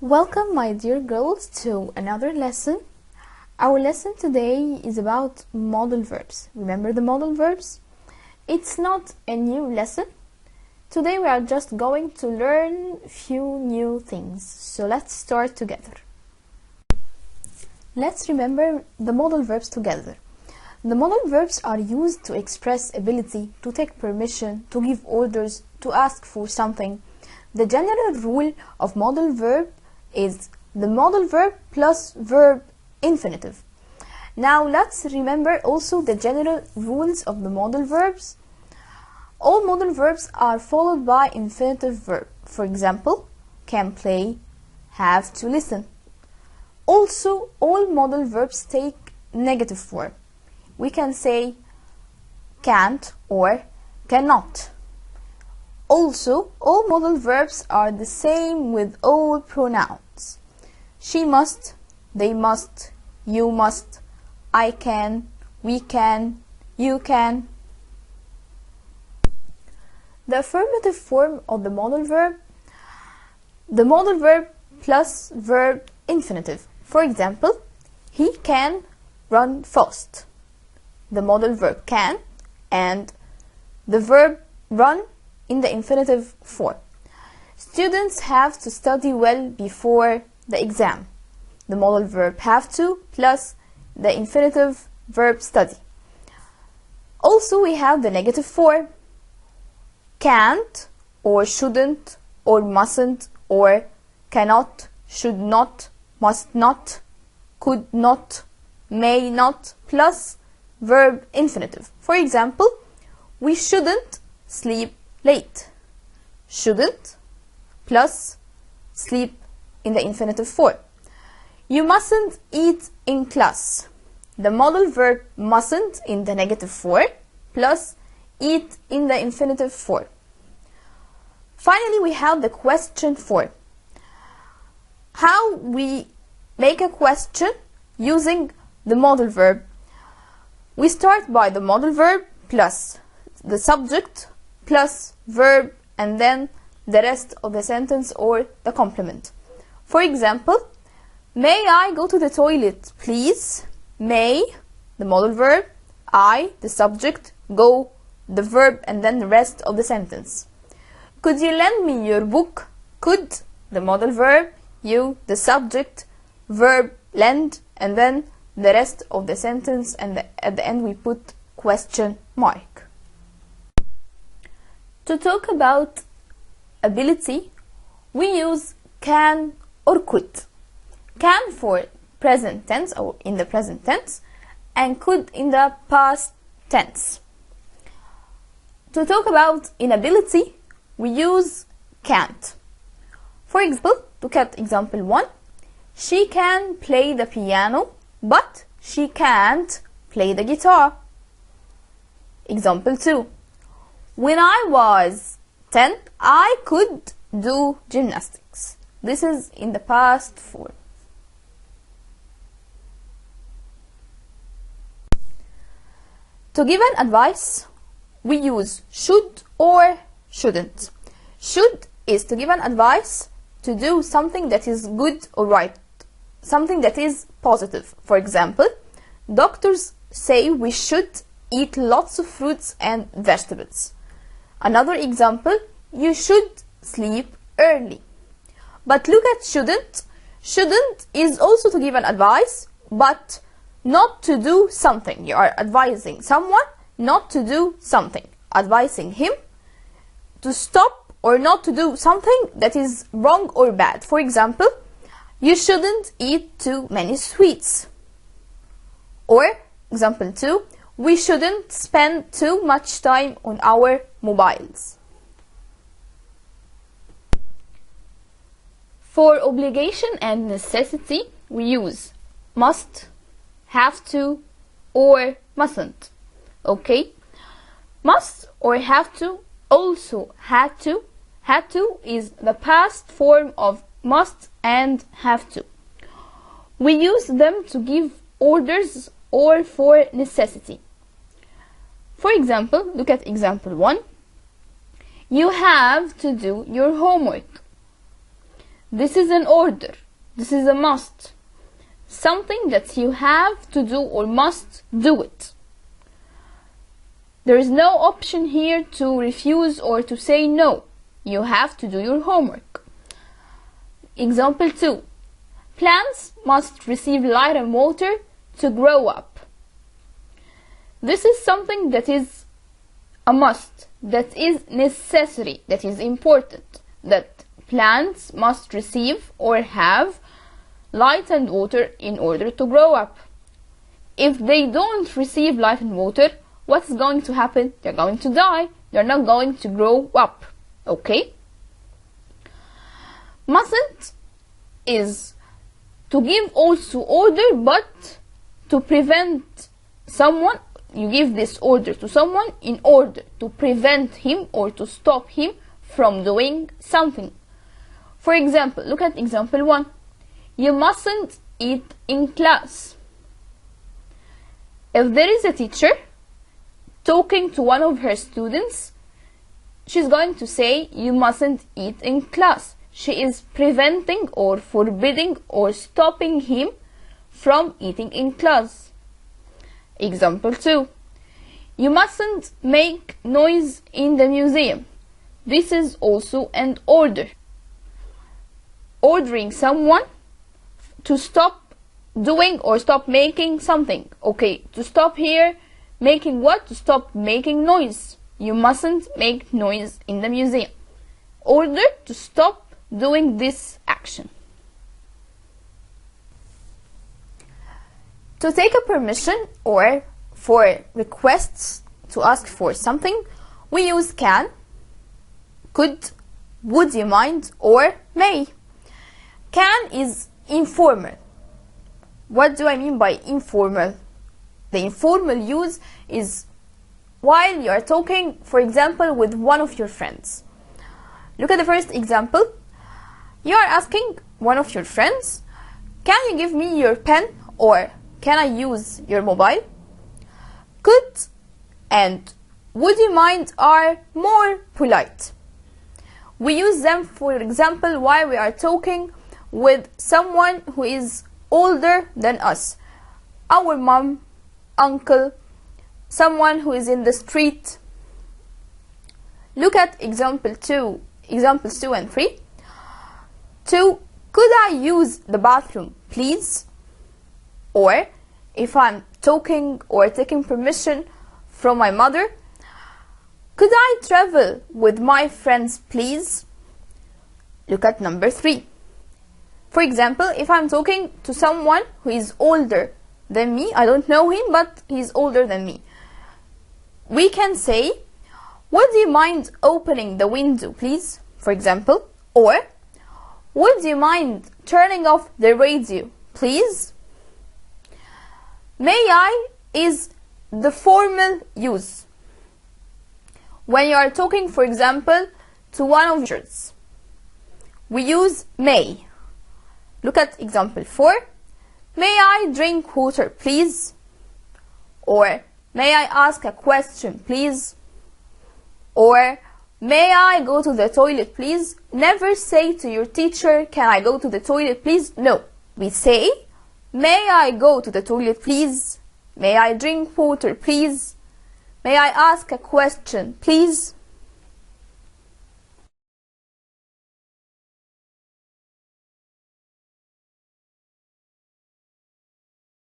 Welcome, my dear girls, to another lesson. Our lesson today is about modal verbs. Remember the modal verbs? It's not a new lesson. Today we are just going to learn a few new things. So let's start together. Let's remember the modal verbs together. The modal verbs are used to express ability, to take permission, to give orders, to ask for something. The general rule of modal verb is the modal verb plus verb infinitive. Now let's remember also the general rules of the modal verbs. All modal verbs are followed by infinitive verb. For example, can play, have to listen. Also, all modal verbs take negative form. We can say can't or cannot. Also, all modal verbs are the same with all pronouns. She must, they must, you must, I can, we can, you can. The affirmative form of the modal verb plus verb infinitive. For example, he can run fast. The modal verb can and the verb run in the infinitive form. Students have to study well before the exam. The modal verb have to plus the infinitive verb study. Also, we have the negative form. Can't or shouldn't or mustn't or cannot, should not, must not, could not, may not plus verb infinitive. For example, we shouldn't sleep late. Shouldn't plus sleep in the infinitive form. You mustn't eat in class. The modal verb mustn't in the negative form plus eat in the infinitive form. Finally, we have the question form. How we make a question using the modal verb? We start by the modal verb plus the subject plus verb and then the rest of the sentence or the complement. For example, may I go to the toilet, please? May, the modal verb, I, the subject, go, the verb, and then the rest of the sentence. Could you lend me your book? Could, the modal verb, you, the subject, verb, lend, and then the rest of the sentence, and at the end we put question mark. To talk about ability, we use can or could. Can for present tense or in the present tense, and could in the past tense. To talk about inability, we use can't. For example, look at example 1. She can play the piano, but she can't play the guitar. Example 2. When I was 10, I could do gymnastics. This is in the past form. To give an advice, we use should or shouldn't. Should is to give an advice to do something that is good or right, something that is positive. For example, doctors say we should eat lots of fruits and vegetables. Another example, you should sleep early. But look at shouldn't. Shouldn't is also to give an advice, but not to do something. You are advising someone not to do something. Advising him to stop or not to do something that is wrong or bad. For example, you shouldn't eat too many sweets. Or, example 2, we shouldn't spend too much time on our mobiles. For obligation and necessity, we use must, have to, or mustn't. Okay? Must or have to, also had to. Had to is the past form of must and have to. We use them to give orders or for necessity. For example, look at example 1. You have to do your homework. This is an order. This is a must. Something that you have to do or must do it. There is no option here to refuse or to say no. You have to do your homework. Example 2. Plants must receive light and water to grow up. This is something that is a must, that is necessary, that is important, that plants must receive or have light and water in order to grow up. If they don't receive light and water, what's going to happen? They're going to die. They're not going to grow up. Okay? Mustn't is to give also order, but to prevent someone. You give this order to someone in order to prevent him or to stop him from doing something. For example, look at example 1. You mustn't eat in class. If there is a teacher talking to one of her students, she's going to say, you mustn't eat in class. She is preventing or forbidding or stopping him from eating in class. Example 2. You mustn't make noise in the museum. This is also an order. Ordering someone to stop doing or stop making something. Okay, to stop here. Making what? To stop making noise. You mustn't make noise in the museum. Order to stop doing this action. To take a permission or for requests to ask for something, we use can, could, would you mind, or may. Can is informal. What do I mean by informal? The informal use is while you are talking, for example, with one of your friends. Look at the first example. You are asking one of your friends, can you give me your pen, or can I use your mobile? Could and would you mind are more polite. We use them, for example, while we are talking with someone who is older than us. Our mom, uncle, someone who is in the street. Look at examples 2 and 3. 2. Could I use the bathroom, please? Or, if I'm talking or taking permission from my mother, could I travel with my friends, please? Look at number 3. For example, if I'm talking to someone who is older than me, I don't know him, but he's older than me, we can say, would you mind opening the window, please? For example, or would you mind turning off the radio, please? May I is the formal use. When you are talking, for example, to one of your teachers, we use may. Look at example 4. May I drink water, please? Or may I ask a question, please? Or may I go to the toilet, please? Never say to your teacher, can I go to the toilet, please? No. We say, may I go to the toilet, please? May I drink water, please? May I ask a question, please?